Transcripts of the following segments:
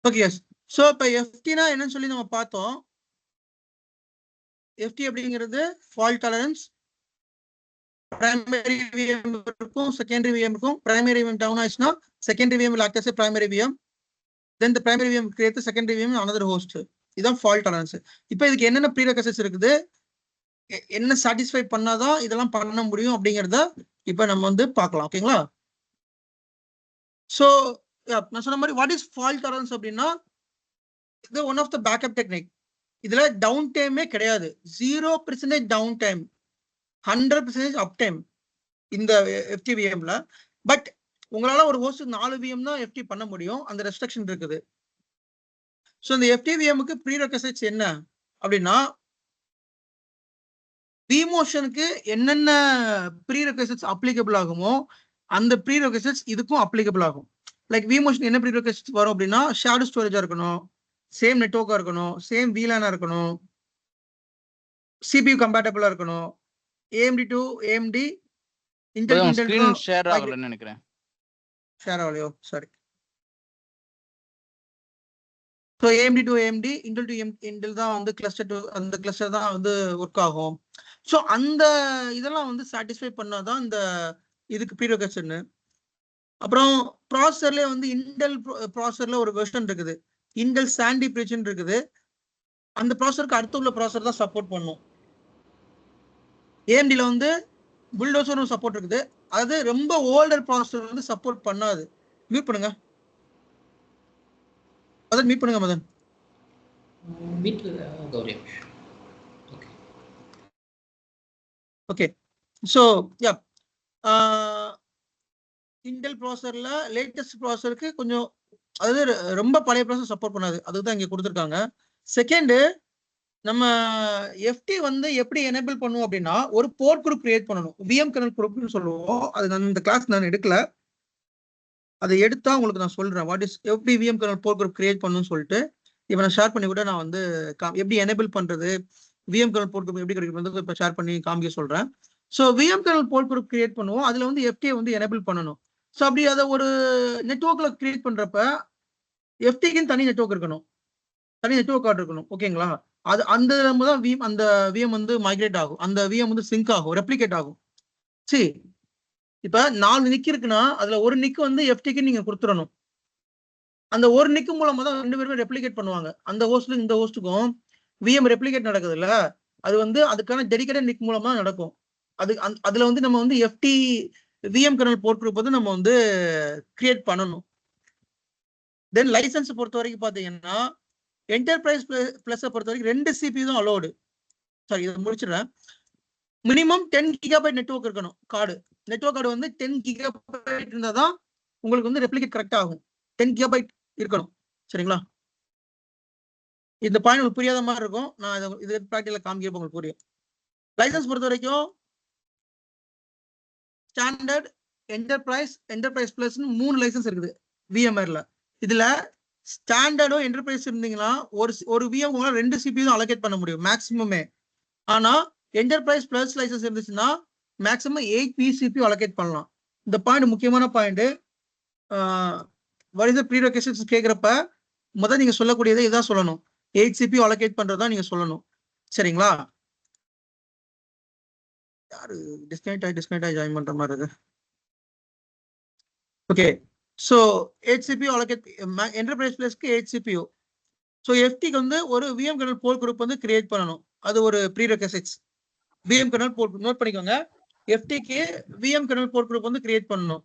Okay yes. So இப்போ எஃப்டினா என்னன்னு சொல்லி நம்ம பார்த்தோம். எஃப்டி அப்படிங்கிறது ஃபால்ட் டாலரன்ஸ். பிரைமரி விஎம் இருக்கும், செகண்டரி விஎம் இருக்கும். பிரைமரி விஎம் டவுன் ஆயிடுச்சுன்னா secondary VM will act as a primary VM. Then the primary VM creates the secondary VM another host. இதுதான் ஃபால்ட் டாலரன்ஸ். இப்போ இதுக்கு என்னென்ன ப்ரீரெக்விசிட்ஸ் இருக்குது, என்ன சாட்டிஸ்ஃபை பண்ணாதான் இதெல்லாம் பண்ண முடியும் அப்படிங்கிறத இப்போ நம்ம வந்து பார்க்கலாம். ஓகேங்களா? ஸோ நான் சொன்ன மாதிரி வாட் இஸ் ஃபால்ட் டாலரன்ஸ் அப்படின்னா, இது one of the backup technique. இதுல டவுன் டைமே கிடையாது. 0% டவுன் டைம், 100% அப் டைம் இந்த எஃப்டிவிஎம்ல. பட் உங்களால ஒரு ஹோஸ்ட் 4 விஎம் தான் எஃப்டி பண்ண முடியும், அந்த ரெஸ்ட்ரிக்ஷன் இருக்குது. ஸோ இந்த எஃப்டிவிஎம்க்கு ப்ரீரெக்விசிட்ஸ் என்ன அப்படின்னா, விமோஷனுக்கு என்னென்ன ப்ரீரெக்விசிட்ஸ் அப்ளிகபிள் ஆகுமோ அந்த ப்ரீரெக்விசிட்ஸ் இதுக்கும் அப்ளிகபிள் ஆகும். லைக் விமோஷன் என்ன ப்ரீரெக்விசிட்ஸ் வரும் அப்படின்னா, ஷேடோ ஸ்டோரேஜா இருக்கணும், சேம் நெட்வொர்க்கா இருக்கணும், சேம் VLAN இருக்கணும், CPU கம்பேட்டபிளா இருக்கணும், AMD to AMD, Intel to Intel screen share ஆகலன்னு நினைக்கிறேன். ஷேர் ஆகலையோ, sorry. So AMD to AMD, Intel to Intel தான் வந்து கிளஸ்டர் டு அந்த கிளஸ்டர் தான் வந்து ஒர்க் ஆகும். ஸோ அந்த இதெல்லாம் வந்து சாட்டிஸ்ஃபை பண்ணாதான் இந்த இதுக்கு ப்ரீரெக்விசிட்னு. அப்புறம் ப்ராசஸர்லேயே வந்து இன்டெல் ப்ராசஸர்ல ஒரு வெர்ஷன் இருக்குது, இன்டெல் சாண்டி பிரிட்ஜ்னு இருக்குது. அந்த ப்ராசஸருக்கு அடுத்து உள்ள ப்ராசஸர் தான் சப்போர்ட் பண்ணும். AMDல வந்து புல்டோசரும் சப்போர்ட் இருக்குது. அது ரொம்ப ஓல்டர் ப்ராசஸர் வந்து சப்போர்ட் பண்ணாது. மியூட் பண்ணுங்க மதன், மீட் பண்ணுங்க Madan. Okay. So yeah, Intel ப்ராசஸர்ல லேட்டஸ்ட் ப்ராசஸருக்கு கொஞ்சம், அதாவது ரொம்ப பழைய ப்ராசஸர் சப்போர்ட் பண்ணாது, அதுக்கு தான் இங்கே கொடுத்துருக்காங்க. செகண்டு, நம்ம எஃப்டி வந்து எப்படி எனேபிள் பண்ணுவோம் அப்படின்னா, ஒரு போர்ட் குரூப் கிரியேட் பண்ணணும். விஎம் கர்னல் குரூப்னு சொல்லுவோம். அது நான் இந்த கிளாஸ் நான் எடுக்கல, அதை எடுத்தா உங்களுக்கு நான் சொல்றேன் வாட் இஸ் எப்படி VM kernel port group create பண்ணணும்னு சொல்லிட்டு. இப்போ நான் ஷேர் பண்ணி கூட நான் வந்து எப்படி எனேபிள் பண்றது, விஎம் கர்னல் போர்ட் குரூப் எப்படி கிரியேட் பண்றது இப்போ ஷேர் பண்ணி காமிக்க சொல்றேன். So VM kernel port group create பண்ணுவோம், அதுல வந்து எஃப்டியை வந்து எனேபிள் பண்ணணும். ஸோ அப்படி அதை ஒரு நெட்வொர்க்ல கிரியேட் பண்றப்ப எஃப்டிக்குன்னு தனி நெட்வொர்க் இருக்கணும், தனி நெட்வொர்க் கார்டு இருக்கணும். ஓகேங்களா? அது அந்த தான் அந்த விஎம் வந்து மைக்ரேட் ஆகும், அந்த விஎம் வந்து சிங்க் ஆகும், ரெப்ளிகேட் ஆகும். சரி, இப்ப 4 நிக் இருக்குன்னா அதுல ஒரு நிக் வந்து எஃப்டிக்கு நீங்க கொடுத்துடணும். அந்த ஒரு நிக் மூலமா தான் 2 பேருமே ரெப்ளிகேட் பண்ணுவாங்க. அந்த ஹோஸ்ட்ல இந்த ஹோஸ்ட்டுக்கும் விஎம் ரெப்ளிகேட் நடக்குது இல்ல, அது வந்து அதுக்கான டெடிகேட்டட் நிக் மூலமா நடக்கும். அது அதுல வந்து நம்ம வந்து FT VM kernel port group வந்து நம்ம வந்து கிரியேட் பண்ணணும். தென் லைசன்ஸ் பொறுத்த வரைக்கும் பாத்தீங்கன்னா, என்டர்பிரைஸ் பிளஸ் பொறுத்த வரைக்கும் 2 CPU தான் அலோடு. சாரி, இதை முடிச்சிடுறேன். மினிமம் 10 GB நெட்வொர்க் இருக்கணும் கார்டு. நெட்வொர்க் கார்டு வந்து 10 GB இருந்தால் தான் உங்களுக்கு வந்து ரெப்ளிகேட் கரெக்ட் ஆகும். 10 GB இருக்கணும். சரிங்களா? இந்த பாயிண்ட் உங்களுக்கு புரியாத மாதிரி இருக்கும், நான் இது ப்ராக்டிகலா காமிக்க உங்களுக்கு புரியும். லைசன்ஸ் பொறுத்த வரைக்கும் ஸ்டாண்டர்ட், என்டர்பிரைஸ் பிளஸ் 3 லைசன்ஸ் இருக்குது விஎம்ஆர்ல. இதுல ஸ்டாண்டர்டோ என்டர்பிரைஸ் இருந்தீங்கன்னா ஒரு விஎம் உங்களால் 2 CPU தான் அலோகேட் பண்ண முடியும் மேக்ஸிமமே. ஆனா என்டர்பிரைஸ் பிளஸ் லைசன்ஸ் இருந்துச்சுன்னா மேக்ஸிமம் 8 vCPU அலோகேட் பண்ணலாம். இந்த பாயிண்ட் முக்கியமான பாயிண்ட். வாட் இஸ் தி ப்ரீரெக்விசிட்ஸ் கேக்குறப்ப முதல்ல நீங்க சொல்லக்கூடியதை இதான் சொல்லணும், 8 CPU அலோகேட் பண்றதா நீங்க சொல்லணும். சரிங்களா? யாரு டிஸ்கனெக்ட் ஆகி ஜாயின் பண்ற மாதிரி இருக்கு. Okay. So 8 CPU allocate, enterprise பிளஸ்க்கு 8 CPU. ஸோ எஃப்டிக்கு வந்து ஒரு விஎம் கர்னல் போர்ட் குரூப் வந்து கிரியேட் பண்ணணும், அது ஒரு prerequisites. VM kernel port note பண்ணிக்கோங்க, எஃப்டிக்கு விஎம் கர்னல் போர்ட் குரூப் வந்து கிரியேட் பண்ணணும்.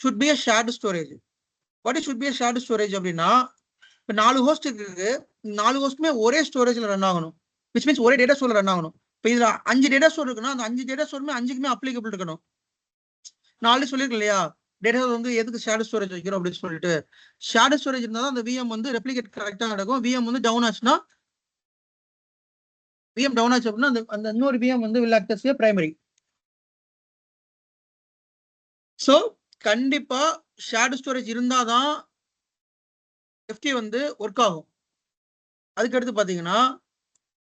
should be a shared storage. What is should be a shared storage அப்படின்னா, இப்போ 4 ஹோஸ்ட் இருக்கு, 4 ஹோஸ்ட்டுமே ஒரே ஸ்டோரேஜ்ல ரன் ஆகணும், which means ஒரே டேட்டா ஸ்டோர்ல ரன் ஆகணும். இப்போ இதுல 5 டேட்டா ஸ்டோர் இருக்குன்னா அந்த 5 டேட்டா ஸ்டோருமே 5க்குமே அப்ளிகபிள் இருக்கணும். நான் ஆல்ரெடி சொல்லியிருக்கேன் இல்லையா, டேட்டா வந்து எதுக்கு ஷேர்டு ஸ்டோரேஜ் வைக்கிறோம் அப்படின்னு சொல்லிட்டு. ஷேர்டு ஸ்டோரேஜ் இருந்தால் தான் அந்த விஎம் வந்து ரெப்ளிகேட் கரெக்டாக நடக்கும். விஎம் வந்து டவுன் ஆச்சுன்னா, விஎம் டவுன் ஆச்சு அப்படின்னா அந்த இன்னொரு விஎம் வந்து will act as a primary. So கண்டிப்பா ஷேர்டு ஸ்டோரேஜ் இருந்தாதான் எஃப்டி வந்து ஒர்க் ஆகும். அதுக்கடுத்து பாத்தீங்கன்னா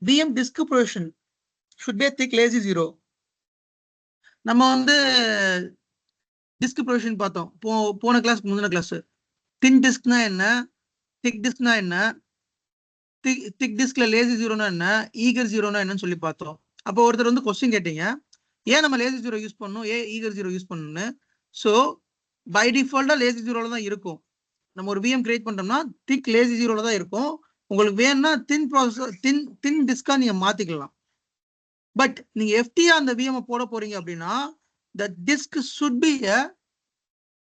VM disk provision should be a thick lazy 0. நம்ம வந்து டிஸ்க் ப்ரொவிஷன் பார்த்தோம் போன கிளாஸ், முந்தின கிளாஸ். தின் டிஸ்க்னா என்ன, திக் டிஸ்க்னா என்ன, திக் டிஸ்க்ல லேசி ஜீரோனா என்ன, ஈகர் ஜீரோனா என்னன்னு சொல்லி பார்த்தோம். அப்போ ஒருத்தர் வந்து கொஸ்டின் கேட்டீங்க, ஏன் நம்ம லேசி ஜீரோ யூஸ் பண்ணணும், ஏன் ஈகர் ஜீரோ யூஸ் பண்ணணும்னு. ஸோ பை டிஃபால்ட்டா லேசி ஜீரோல தான் இருக்கும். நம்ம ஒரு விஎம் கிரியேட் பண்றோம்னா திக் லேசி ஜீரோல தான் இருக்கும். உங்களுக்கு வேணும்னா தின் ப்ராசஸர் தின் டிஸ்கா நீங்க மாத்திக்கலாம். பட் நீங்க எஃப்டியா அந்த விஎம் போட போறீங்க அப்படின்னா the disk should be a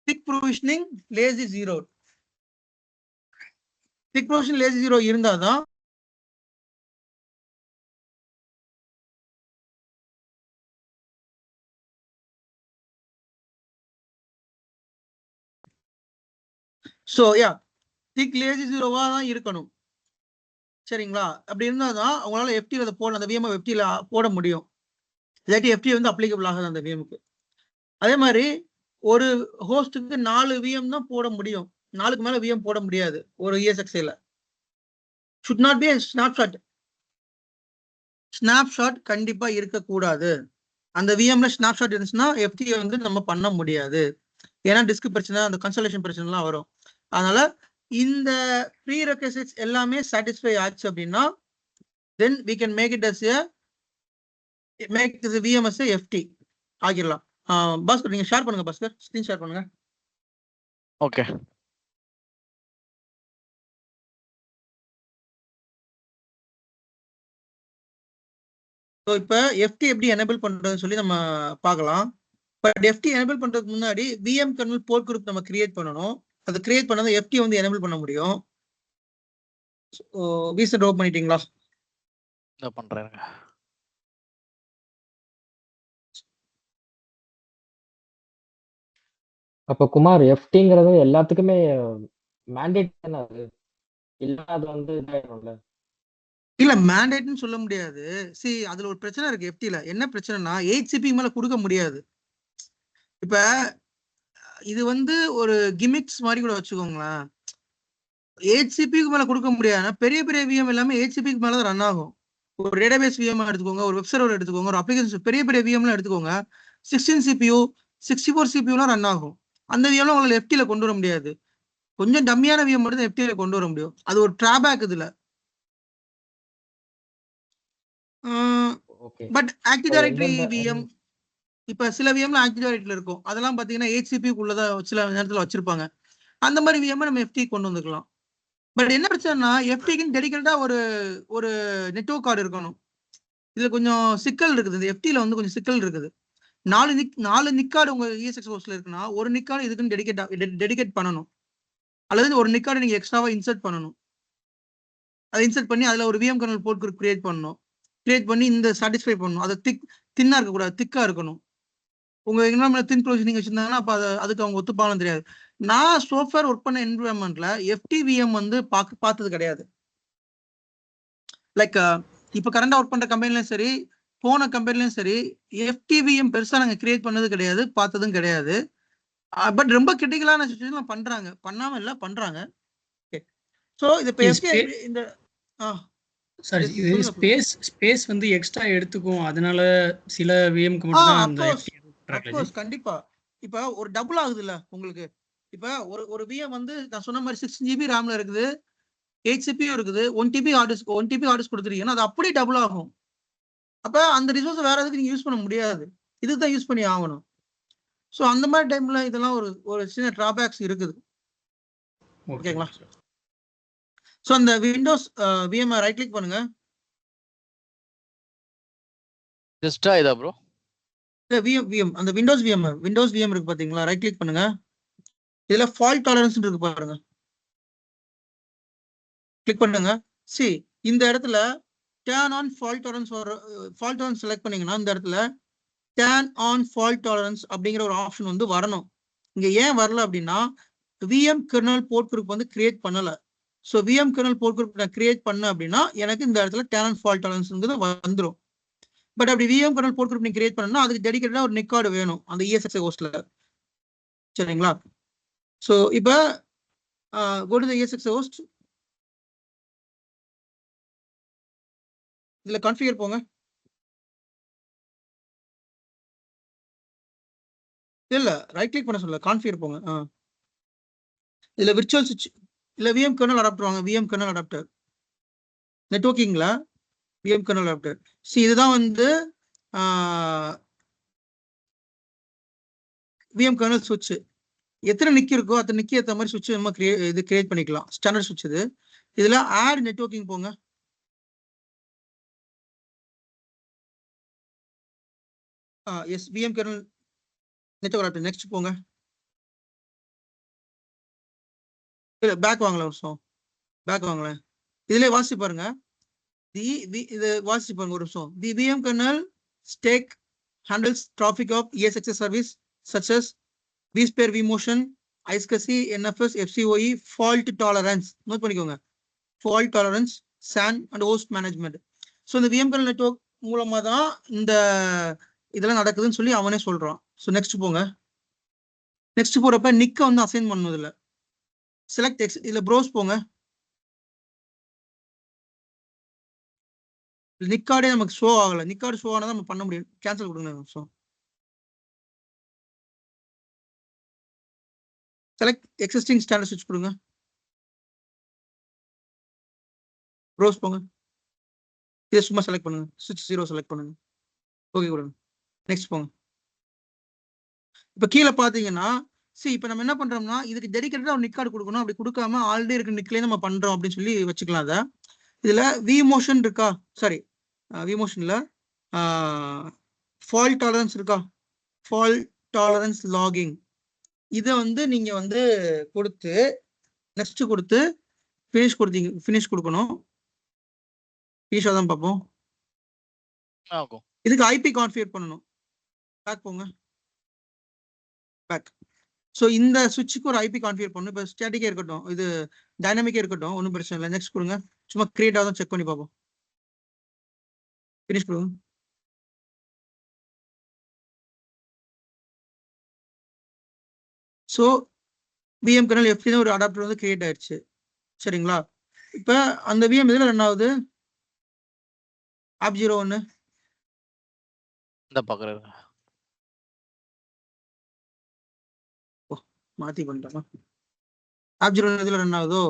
thick provisioning lazy zero. thick provisioning lazy zero இருந்தாதான் so yeah thick lazy zero-வா தான் இருக்கணும். சரிங்களா? அப்படி இருந்தாதான் உங்களால எஃப்டி அதை போட, அந்த விஎம் எஃப்டில போட முடியும். இல்லாட்டி எஃப்டி வந்து அப்ளிகபிள் ஆகாது அந்த விஎம்க்கு. அதே மாதிரி ஒரு ஹோஸ்டுக்கு 4 விஎம் தான் போட முடியும். 4க்கு மேல விஎம் போட முடியாது ஒரு ESXi-ல. should not be a snapshot. Snapshot கண்டிப்பா இருக்கக்கூடாது. அந்த விஎம்ல ஸ்னாப்ஷாட் இருந்துச்சுன்னா எஃப்டி வந்து நம்ம பண்ண முடியாது. ஏன்னா டிஸ்க் பிரச்சனை, அந்த கன்சல்டேஷன் பிரச்சனைலாம் வரும். அதனால இந்த ப்ரீ ரெக்வசிட்ஸ் எல்லாமே சாட்டிஸ்ஃபை ஆச்சு அப்படின்னா தென் we can make it as a make the VM as a FT ஆகிடலாம். பாஸ்கர் நீங்க ஷேர் பண்ணுங்க, பாஸ்கர் ஸ்கிரீன் ஷேர் பண்ணுங்க. ஓகே. ஸோ இப்போ எஃப்டி எப்படி எனேபிள் பண்றதுன்னு சொல்லி நம்ம பார்க்கலாம். பட் எஃப்டி எனேபிள் பண்றதுக்கு முன்னாடி விஎம் கர்னல் போர்ட் குரூப் நம்ம கிரியேட் பண்ணணும். அது கிரியேட் பண்ணாதான் எஃப்டி வந்து எனேபிள் பண்ண முடியும். விசட் ஓபன் பண்ணிட்டீங்களா? என்ன பண்றேன். அப்ப குமார், எஃப்டிங்கிறது எல்லாத்துக்குமே மேண்டேட் தானே? அது இல்ல அது வந்து இதாயிரும்ல. இல்ல மேண்டேட்னு சொல்ல முடியாது. சி அதுல ஒரு பிரச்சனை இருக்கு எஃப்டில. என்ன பிரச்சனைனா 8 மேல கொடுக்க முடியாது. இப்ப இது வந்து ஒரு கிமிக்ஸ் மாதிரி கூட வச்சுக்கோங்களேன். 8 மேல கொடுக்க முடியாது. பெரிய பெரிய விஎம் எல்லாமே 8 மேல தான் ரன் ஆகும். ஒரு டேட்டாபேஸ் விஎம் எடுத்துக்கோங்க, ஒரு வெப் சர்வர் எடுத்துக்கோங்க, ஒரு அப்ளிகேஷன் பெரிய பெரிய விஎம்லாம் எடுத்துக்கோங்க. 16 CPU 64 CPU-லாம் ரன் ஆகும். அந்த விஎம்லாம் உங்களால எஃப்டில கொண்டு வர முடியாது. கொஞ்சம் டம்மியான விஎம் மட்டும் தான் எஃப்டில கொண்டு வர முடியும். அது ஒரு டிராபேக் இதுல. பட் ஆக்டிவ் டைரக்டரி விஎம், இப்ப சில விஎம்ல ஆக்டிவ் டைரக்டரியில இருக்கும். அதெல்லாம் பாத்தீங்கன்னா 8 CPU-க்குள்ளதான் சில நேரத்துல வச்சிருப்பாங்க. அந்த மாதிரி விஎம் நம்ம எஃப்டி கொண்டு வந்துக்கலாம். பட் என்ன பிரச்சனைனா எஃப்டிக்கு டெடிகேட்டா ஒரு நெட்வொர்க் கார்டு இருக்கணும். இதுல கொஞ்சம் சிக்கல் இருக்குது. இந்த எஃப்டில வந்து கொஞ்சம் சிக்கல் இருக்குது. 4 நிக் கார்டு உங்க ESX ஹோஸ்ட்ல இருக்குன்னா ஒரு நிக் கார்டு இதுக்குன்னு டெடிகேட் பண்ணணும். அல்லது ஒரு நிக் கார்டு நீங்க எக்ஸ்ட்ராவா இன்சர்ட் பண்ணணும். அதை இன்சர்ட் பண்ணி அதுல ஒரு VM kernel port group create பண்ணணும். கிரியேட் பண்ணி இந்த சாட்டிஸ்ஃபை பண்ணணும். அது தின்னா இருக்கக்கூடாது, திக்கா இருக்கணும். உங்க என்வரான்மெண்ட் தின் ப்ரொவிஷனிங் வச்சிருந்தாங்கன்னா அப்ப அதுக்கு அவங்க ஒத்துப்பாலும் தெரியாது. நான் சோஃப்ட்வேர் ஒர்க் பண்ண என்வரான்மெண்ட்ல FTVM வந்து பார்த்தது கிடையாது. லைக் இப்ப கரண்டா ஒர்க் பண்ற கம்பெனிலும் சரி, போன கம்பெனிலும் சரி, FTVM பெருசா நாங்க கிரியேட் பண்ணது கிடையாது, பார்த்ததும் கிடையாது. பட் ரொம்ப கிரிட்டிக்கலான சிச்சுவேஷன்ல பண்றாங்க, பண்ணாம இல்ல பண்றாங்க. சோ இது இந்த சாரி, இது ஸ்பேஸ் வந்து எக்ஸ்ட்ரா எடுத்துக்கும். அதனால சில விஎம்க்கு மட்டும் தான் அந்த அப்கோர்ஸ் கண்டிப்பா. இப்ப ஒரு டபுள் ஆகுது இல்ல உங்களுக்கு. இப்ப ஒரு விஎம் வந்து நான் சொன்ன மாதிரி 6 GB RAM இருக்குது, 8 CPU இருக்குது, 1 TB ஹார்ட் டிஸ்க் கொடுத்துருக்கீங்கன்னா அது அப்படியே டபுள் ஆகும். அப்ப அந்த ரிசோர்ஸ் வேற எதுக்கு நீங்க யூஸ் பண்ண முடியாது, இதுதான் யூஸ் பண்ணி ஆகணும். சோ அந்த மாதிரி டைம்ல இதெல்லாம் ஒரு சின்ன டிராபேக்ஸ் இருக்குது. ஓகேங்களா? சோ அந்த விண்டோஸ் விஎம் ரைட் கிளிக் பண்ணுங்க. ஜஸ்டா இதா ப்ரோ? விஎம் அந்த விண்டோஸ் விஎம் இருக்கு பாத்தீங்களா? ரைட் கிளிக் பண்ணுங்க. இதுல ஃபால்ட் டாலரன்ஸ் இருக்கு பாருங்க. கிளிக் பண்ணுங்க. சி இந்த இடத்துல turn on fault tolerance select பண்ணீங்கன்னா இந்த இடத்துல டர்ன் ஆன் ஃபால்ட் டாலரன்ஸ் அப்படிங்கிற ஒரு ஆப்ஷன் வந்து வரணும். இங்க ஏன் வரல அப்படின்னா விஎம் கர்னல் போர்ட் குரூப் வந்து கிரியேட் பண்ணல. So VM kernel port group நான் கிரியேட் பண்ண அப்படின்னா எனக்கு இந்த இடத்துல டர்ன் ஆன் ஃபால்ட் டாலரன்ஸ் வந்துடும். பட் அப்படி விஎம் கர்னல் போர்ட் குரூப் நீங்க கிரியேட் பண்ணணும்னா அதுக்கு டெடிகேட்டடா ஒரு நிக் கார்டு வேணும் அந்த ESX ஹோஸ்ட்ல. சரிங்களா? ஸோ இப்போ go to the ESX host. இதுல கான்ஃபிகர் போங்க. இல்ல ரைட் கிளிக் பண்ண சொல்ல கான்ஃபிகர் போங்க. இதுல விர்ச்சுவல் சுவிட்ச் இல்ல விஎம் கர்னல் அடாப்டர் வாங்க. விஎம் கர்னல் அடாப்டர் நெட்வொர்க்கிங்ல விஎம் கர்னல் அடாப்டர். இதுதான் வந்து விஎம் கர்னல் சுவிட்ச். எத்தனை நிக்கி இருக்கோ அத்தனை நிக்கி ஏற்ற மாதிரி சுவிட்ச் நம்ம கிரியேட் பண்ணிக்கலாம். ஸ்டாண்டர்ட் சுவிட்ச் இது. இதுல ஆட் நெட்வொர்க்கிங் போங்க. Yes VM kernel network adapter. Next போங்க. இல்ல பேக் வாங்கல ஒரு நிமிஷம். பேக் வாங்கல. இதுல வாசி பாருங்க. இது வாசி பாருங்க ஒரு நிமிஷம். The VM kernel stack handles traffic of ESXi service such as vSphere, vMotion, iSCSI, NFS, FCOE, fault tolerance. Note பண்ணிக்கோங்க. fault tolerance, SAN and host management. So இந்த விஎம் கர்னல் நெட்வொர்க் மூலமா தான் இந்த இதெல்லாம் நடக்குதுன்னு சொல்லி அவனே சொல்றான். ஸோ நெக்ஸ்ட் போங்க. நெக்ஸ்ட் போறப்ப நிக்க வந்து அசைன் பண்ணணும். இதுல செலக்ட் எக்ஸ் இதுல ப்ரோஸ் போங்க. நிக்கார்டே நமக்கு ஷோ ஆகல. நிக்கார்டு ஷோ ஆனா நம்ம பண்ண முடியும். கேன்சல் கொடுங்க. ஸோ செலக்ட் எக்ஸிஸ்டிங் ஸ்டாண்டர்ட் சுவிட்ச் கொடுங்க. ப்ரோஸ் போங்க. இதை சும்மா செலக்ட் பண்ணுங்க. சுவிட்ச் 0 செலக்ட் பண்ணுங்க. ஓகே கொடுங்க. நெக்ஸ்ட் போங்க. இப்போ கீழே பார்த்தீங்கன்னா இப்போ நம்ம என்ன பண்றோம்னா இதுக்கு டெடிகேட்டடா ஒரு நிக்கார்டு கொடுக்கணும். அப்படி கொடுக்காம ஆல்ரெடி இருக்க நிக்லேயே நம்ம பண்றோம் அப்படின்னு சொல்லி வச்சுக்கலாம். அதை இதுல விமோஷன் இருக்கா? சாரி, விமோஷன்ல ஃபால்ட் டாலரன்ஸ் இருக்கா? ஃபால்ட் டாலரன்ஸ் லாகிங் இதை வந்து நீங்க வந்து கொடுத்து நெக்ஸ்ட் கொடுத்து ஃபினிஷ் கொடுக்கணும். ஃபினிஷா தான் பார்ப்போம். இதுக்கு ஐபி கான்ஃபிகர் பண்ணணும். பேக் போங்க. பேக். ஸோ இந்த சுவிட்சுக்கு ஒரு ஐபி கான்ஃபிகர் பண்ணணும். இப்போ ஸ்டாட்டிக்கே இருக்கட்டும், இது டைனமிக்கே இருக்கட்டும், ஒன்றும் பிரச்சனை இல்லை. நெக்ஸ்ட் கொடுங்க. சும்மா கிரியேட் ஆகுதும் செக் பண்ணி பார்ப்போம். ஃபினிஷ் கொடுங்க. ஸோ விஎம் கர்னல் எஃப்டி ஒரு அடாப்டர் வந்து கிரியேட் ஆயிடுச்சு. சரிங்களா? இப்போ அந்த விஎம் இதில் ரன் ஆகுது. ஆப் 01 இந்த பார்க்குறேன். மாற்றி பண்ணிட்டோமா? ஆப் 01 இதில் ரன் ஆகுதோ?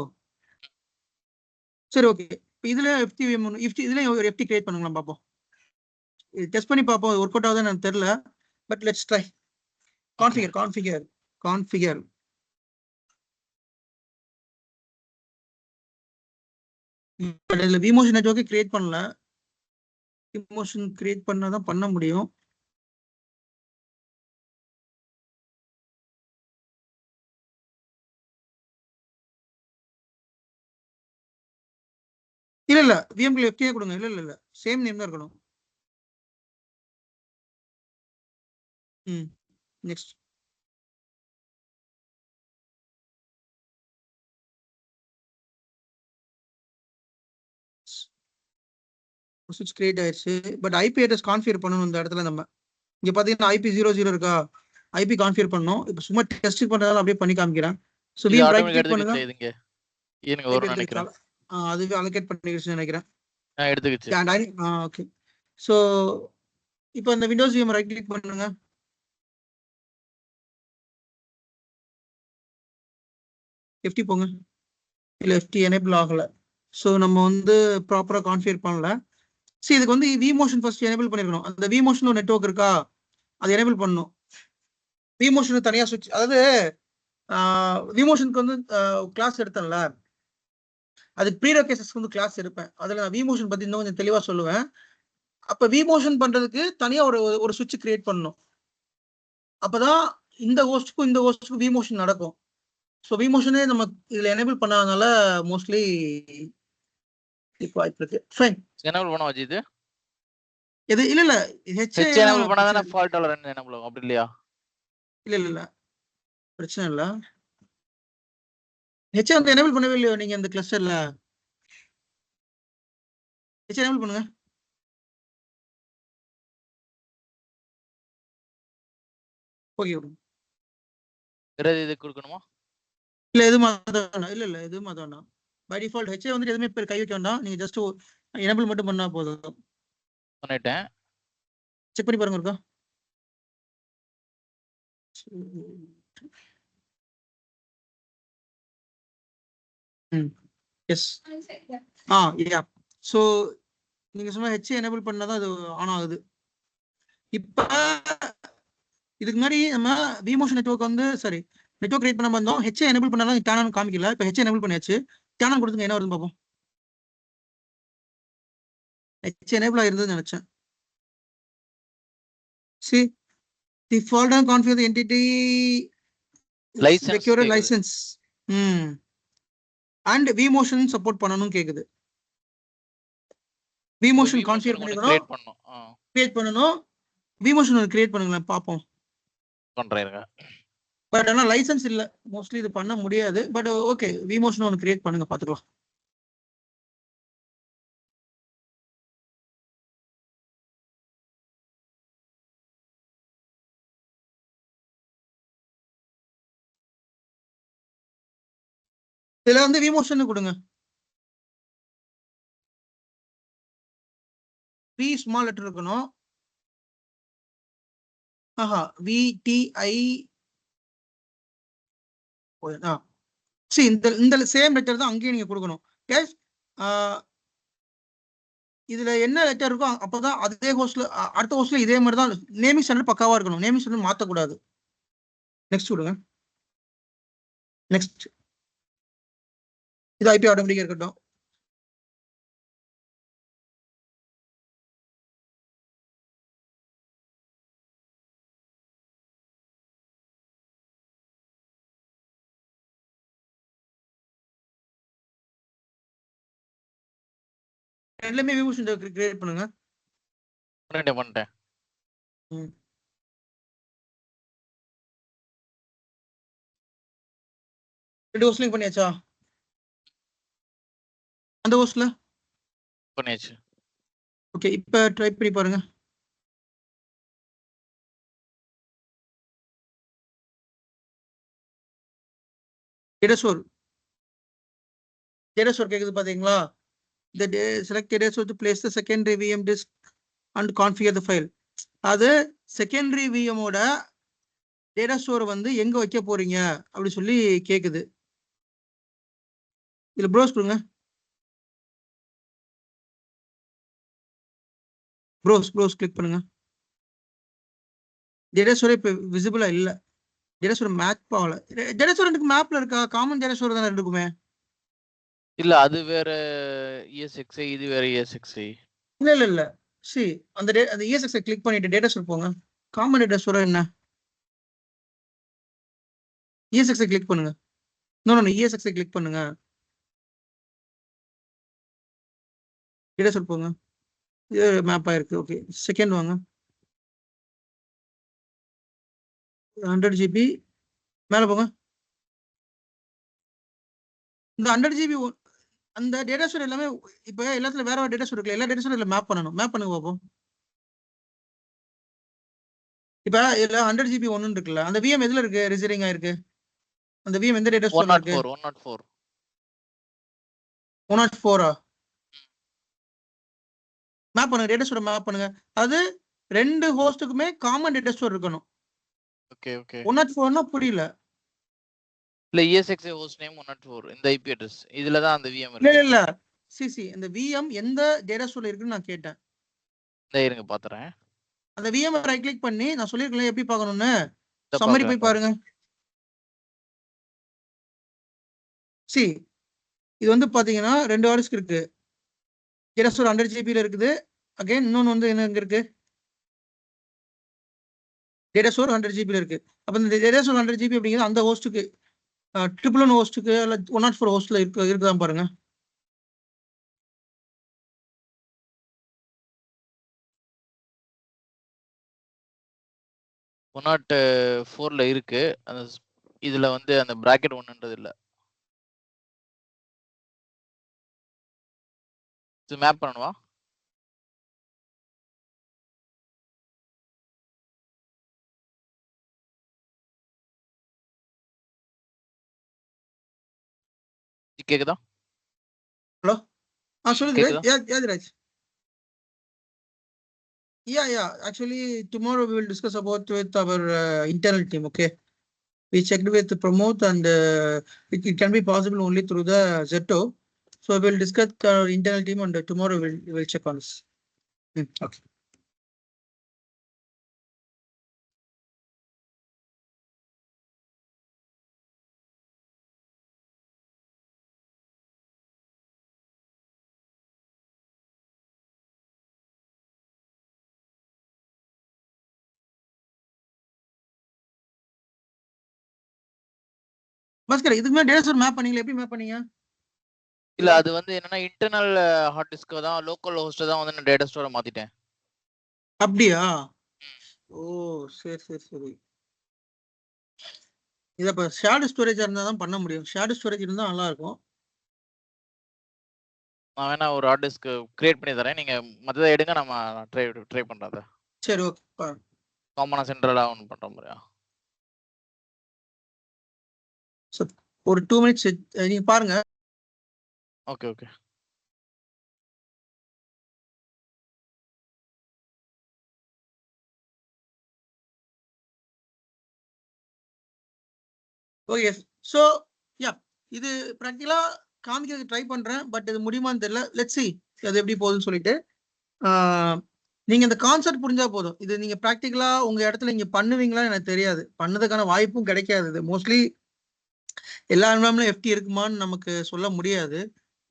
சரி, ஓகே. இப்போ இதில் எஃப்டி விஎம் இதுலேயும் ஒரு எஃப்டி கிரியேட் பண்ணுங்களா பார்ப்போம். இது டெஸ்ட் பண்ணி பார்ப்போம். ஒர்க் அவுட் ஆகுதுன்னு எனக்கு தெரியல. But let's try. கான்ஃபிகர் இதுல விமோஷன் நெட்வொர்க்கை கிரியேட் பண்ணல. விமோஷன் கிரியேட் பண்ணாதான் பண்ண முடியும். இல்ல விஎம்ல எஃப்டியே கொடுங்க. இல்ல சேம் நேம் தான் இருக்கணும். நெக்ஸ்ட் சுவிட்ச் கிரியேட் ஆயிடுச்சு. பட் ஐபி அட்ரஸ் கான்ஃபிகர் பண்ணணும். இந்த இடத்துல நம்ம இங்க பாத்தீங்கன்னா IP 00 இருக்கா? ஐபி கான்ஃபிகர் பண்ணணும். இப்போ சும்மா டெஸ்ட் பண்றதால அப்படியே பண்ணி காமிக்கிறேன். ஸோ விஎம் ரைட் கிளிக் பண்ணுங்க. அதுவே அலோகேட் பண்ணிடுச்சுன்னு நினைக்கிறேன். ஓகே. ஸோ இப்போ இந்த விண்டோஸ் விஎம் ரைட் கிளிக் பண்ணுங்க. எஃப்டி போங்க. இல்லை எஃப்டி எனேபிள் ஆகலை. ஸோ நம்ம வந்து ப்ராப்பராக கான்ஃபிகர் பண்ணல. சரி, இதுக்கு வந்து விமோஷன் ஃபர்ஸ்ட் எனேபிள் பண்ணிருக்கணும். அந்த விமோஷன் ஒரு நெட்வொர்க் இருக்கா? அது எனேபிள் பண்ணணும். விமோஷன் தனியாக சுவிட்ச், அதாவது விமோஷனுக்கு வந்து கிளாஸ் எடுத்தேன்ல, அதுக்கு ப்ரீரெக்வசிட்ஸ் வந்து கிளாஸ் எடுப்பேன். அதில் நான் விமோஷன் பற்றி இன்னும் கொஞ்சம் தெளிவாக சொல்லுவேன். அப்போ விமோஷன் பண்ணுறதுக்கு தனியாக ஒரு சுவிட்ச் கிரியேட் பண்ணணும். அப்போதான் இந்த ஹோஸ்ட்டுக்கும் விமோஷன் நடக்கும். ஸோ விமோஷனே நம்ம இதில் எனேபிள் பண்ணாதனால மோஸ்ட்லி இப்போ வாய்ப்பு இருக்கு. ஃபைன். எனேபிள் பண்ண வச்சு இது இல்ல ஹெச் எனேபிள் பண்ணாதானே ஃபால்ட் டாலரன்ஸ் எனேபிள் ஆகும். அப்படி இல்லையா? இல்ல பிரச்சனை இல்ல. ஹெச் வந்து எனேபிள் பண்ணவே இல்லையோ நீங்க இந்த கிளஸ்டர்ல? ஹெச் எனேபிள் பண்ணுங்க. ஓகே. வேற இது கொடுக்கணுமா? இல்ல எது மாத்த இல்ல எது மாத்த வேண்டாம். பை டிஃபால்ட் ஹெச் வந்து எதுவுமே பேர் கை வைக்க வேண்டாம். நீங்க ஜஸ்ட் எனேபிள் மட்டும் பண்ணா போதும். பண்ணிட்டேன். செக் பண்ணி பாருங்க இருக்கா? Yes yeah. ஸோ நீங்க சொன்ன ஹெச் எனேபிள் பண்ணாதான் அது ஆன் ஆகுது. இப்ப இதுக்கு முன்னாடி நம்ம விமோஷன் நெட்வொர்க் வந்து சரி நெட்வொர்க் கிரியேட் பண்ண வந்தோம். ஹெச் எனேபிள் பண்ணாலும் டேன் காமிக்கல. இப்போ ஹெச் எனேபிள் பண்ணியாச்சு. டேன் கொடுத்துங்க என்ன வருதுன்னு பார்ப்போம். ஹெச் எனேபிள் ஆயிருந்ததுன்னு நினைச்சேன். See, the fall down configure the entity License secure கேக்குது. license. And vMotion support பண்ணனும் கேக்குது. vMotion configure பண்ணிக்கணும், கிரியேட் பண்ணனும். கிரியேட் பண்ணனும். vMotion கிரியேட் பண்ணுங்களேன் பாப்போம். பண்றேங்க. பட் ஆனா லைசென்ஸ் இல்ல. மோஸ்ட்லி இது பண்ண முடியாது. பட் ஓகே vMotion ஒன்னு கிரியேட் பண்ணுங்க பாத்துக்கலாம். இதுல வந்து vMotion கொடுங்க. V ஸ்மால் லெட்டர் இருக்கணும். VTI இந்த சேம் லெட்டர் தான் அங்கேயும் நீங்க கொடுக்கணும். எஸ் இதுல என்ன லெட்டர் இருக்கோ அப்பதான் அதே ஹோஸ்ட்ல அடுத்த ஹோஸ்ட்ல இதே மாதிரி தான் நேமிங் ஸ்டாண்டர்ட் பக்காவா இருக்கணும். நேமிங் ஸ்டாண்டர்ட் மாத்தக்கூடாது. நெக்ஸ்ட் கொடுங்க. நெக்ஸ்ட் இது ஐபி ஆட்டோமேட்டிக்கா இருக்கட்டும். ரெண்டுமே vMotion கிரியேட் பண்ணுங்க. பண்ணிட்டேன். ரெண்டு ஹோஸ்ட்லயும் பண்ணியாச்சா? அந்த ஹோஸ்ட்ல பண்ணியாச்சு. ஓகே இப்ப ட்ரை பண்ணி பாருங்க. டேட்டா ஸ்டோர் கேக்குது பாத்தீங்களா? select data store to place the secondary VM disk and configure the file. அது செகண்டரி VM ஓட டேட்டா ஸ்டோர் வந்து எங்க வைக்க போறீங்க அப்படி சொல்லி கேக்குது. இதுல ப்ரௌஸ் பண்ணுங்க. ப்ரௌஸ் கிளிக் பண்ணுங்க. டேட்டா ஸ்டோர் இப்ப விசிபிளா இல்ல. டேட்டா ஸ்டோர் மேப் ஆகல. டேட்டா ஸ்டோர் எனக்கு மேப்ல இருக்கா? காமன் டேட்டா ஸ்டோர் தானே இருக்குமே. இல்ல அது வேற ESXi, இது வேற ESXi. இல்ல சி அந்த ESX கிளிக் பண்ணிட்டு டேட்டா ஸ்டோர் போங்க. காமன் டேட்டா ஸ்டோர் என்ன? ESX கிளிக் பண்ணுங்க. நோ ESX கிளிக் பண்ணுங்க. டேட்டா ஸ்டோர் போங்க. இது மேப் ஆயிருக்கு. ஓகே செகண்ட் வாங்க. 100 GB மேல போங்க. இந்த 100 GB அந்த டேட்டா ஸ்டோர் எல்லாமே இப்ப எல்லாத்துல வேற டேட்டா ஸ்டோர் இருக்குல்ல, எல்லா டேட்டா ஸ்டோர் இதுல மேப் பண்ணணும். மேப் பண்ணுங்க பாப்போம். இப்ப இதுல 100 GB ஒன்னு இருக்குல்ல, அந்த VM எதுல இருக்கு ரிசைடிங் ஆயிருக்கு? அந்த VM எந்த டேட்டா ஸ்டோர்ல இருக்கு? 104 மேப் பண்ணுங்க. டேட்டா ஸ்டோர் மேப் பண்ணுங்க. அது ரெண்டு ஹோஸ்டுக்குமே காமன் டேட்டா ஸ்டோர் இருக்கணும். ஓகே 104னா புரியல. இல்ல ESXi ஹோஸ்ட் நேம் 104 இந்த IP அட்ரஸ். இதுல தான் அந்த VM இருக்கு. இல்ல சிசி அந்த VM எந்த டேட்டா ஸ்டோர்ல இருக்குன்னு நான் கேட்டேன். இருங்க பாத்துறேன். அந்த VM ரைட் கிளிக் பண்ணி நான் சொல்லிருக்கேன் எப்படி பார்க்கணும்னு. சம்மரி போய் பாருங்க. சி இது வந்து பாத்தீங்கன்னா ரெண்டு ஹார்ட் இருக்கு. டேட்டா ஸ்டோர் 100 GB ல இருக்குது. அகைன் இன்னொன்னு வந்து என்ன இங்க இருக்கு? டேட்டா ஸ்டோர் 100 GB ல இருக்கு. அப்ப இந்த டேட்டா ஸ்டோர் 100 GB அப்படிங்கிறது அந்த ஹோஸ்டுக்கு 111 ஹோஸ்டுக்கு இல்ல 104 ஹோஸ்ட்ல இருக்குதான் பாருங்க. ஒன்னாட் 4ல இருக்கு. அந்த இதுல வந்து அந்த பிராக்கெட் 1ன்றது இல்ல. இது மேப் பண்ணனுமா? கேக்குதா? ஹலோ சொல்லுங்க யாதிராஜ். Yeah. Actually, tomorrow we will discuss about with our internal team. Okay. We checked with Pramod and it can be possible only through the Zetto. So we'll discuss our internal team and tomorrow we'll check on this. Okay. Bhaskar இதுக்கு மேல data store map பண்ணீங்களா? எப்படி map பண்ணீங்க? இல்ல அது வந்து என்னன்னா internal hard disk தான் லோக்கல் ஹோஸ்ட் தான் வந்து நான் டேட்டா ஸ்டோரை மாத்திட்டேன். அப்படியா? ஓ சரி. இத இப்ப ஷேர்டு ஸ்டோரேஜ் இருந்தா தான் பண்ண முடியும். ஷேர்டு ஸ்டோரேஜ் இருந்தா நல்லா இருக்கும். நான் வேணா ஒரு ஹார்ட் டிஸ்க் கிரியேட் பண்ணி தரேன். நீங்க மத்தத எடுங்க, நம்ம ட்ரை பண்றத. சரி ஓகே. காமனா சென்ட்ரலா ஒன் பண்ற மாதிரியா? ஒரு 2 மினிட்ஸ் நீங்க பாருங்க. ஓகே. ஓகே. சோ இது பிராக்டிகலா காமிக்கிறதுக்கு ட்ரை பண்றேன். பட் இது முடியுமான்னு தெரியல. லெட்ஸ் see அது எப்படி போகுதுன்னு சொல்லிட்டு. நீங்க இந்த கான்செப்ட் புரிஞ்சா போதும். இது நீங்க பிராக்டிகலா உங்க இடத்துல நீங்க பண்ணுவீங்களான்னு எனக்கு தெரியாது. பண்ணதுக்கான வாய்ப்பும் கிடைக்காது. இது மோஸ்ட்லி எல்லா என்வரான்மெண்ட்லயும் FT இருக்குமான்னு நமக்கு சொல்ல முடியாது.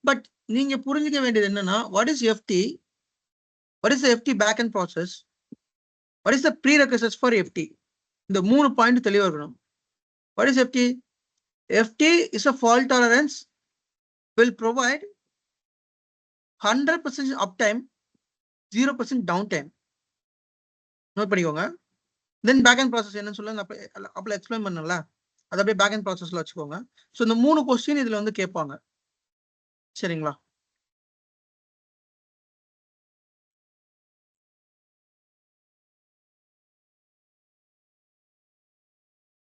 பட் நீங்க புரிஞ்சுக்க வேண்டியது என்னன்னா, what is FT? What is FT back and process? What is the prerequisites for FT? இந்த 3 பாயிண்ட் தெளிவா இருக்கணும். What is FT? FT is a fault tolerance, will provide 100% uptime, 0% downtime. Note பண்ணிக்கோங்க. தென் பேக் அண்ட் ப்ராசஸ் என்னன்னு சொல்ல அப்பல explain பண்ணல. அதை அப்படியே பேக் அண்ட் ப்ராசஸ்ல வச்சுக்கோங்க. ஸோ இந்த 3 கொஸ்டின் இதுல வந்து கேட்பாங்க. சரிங்களா?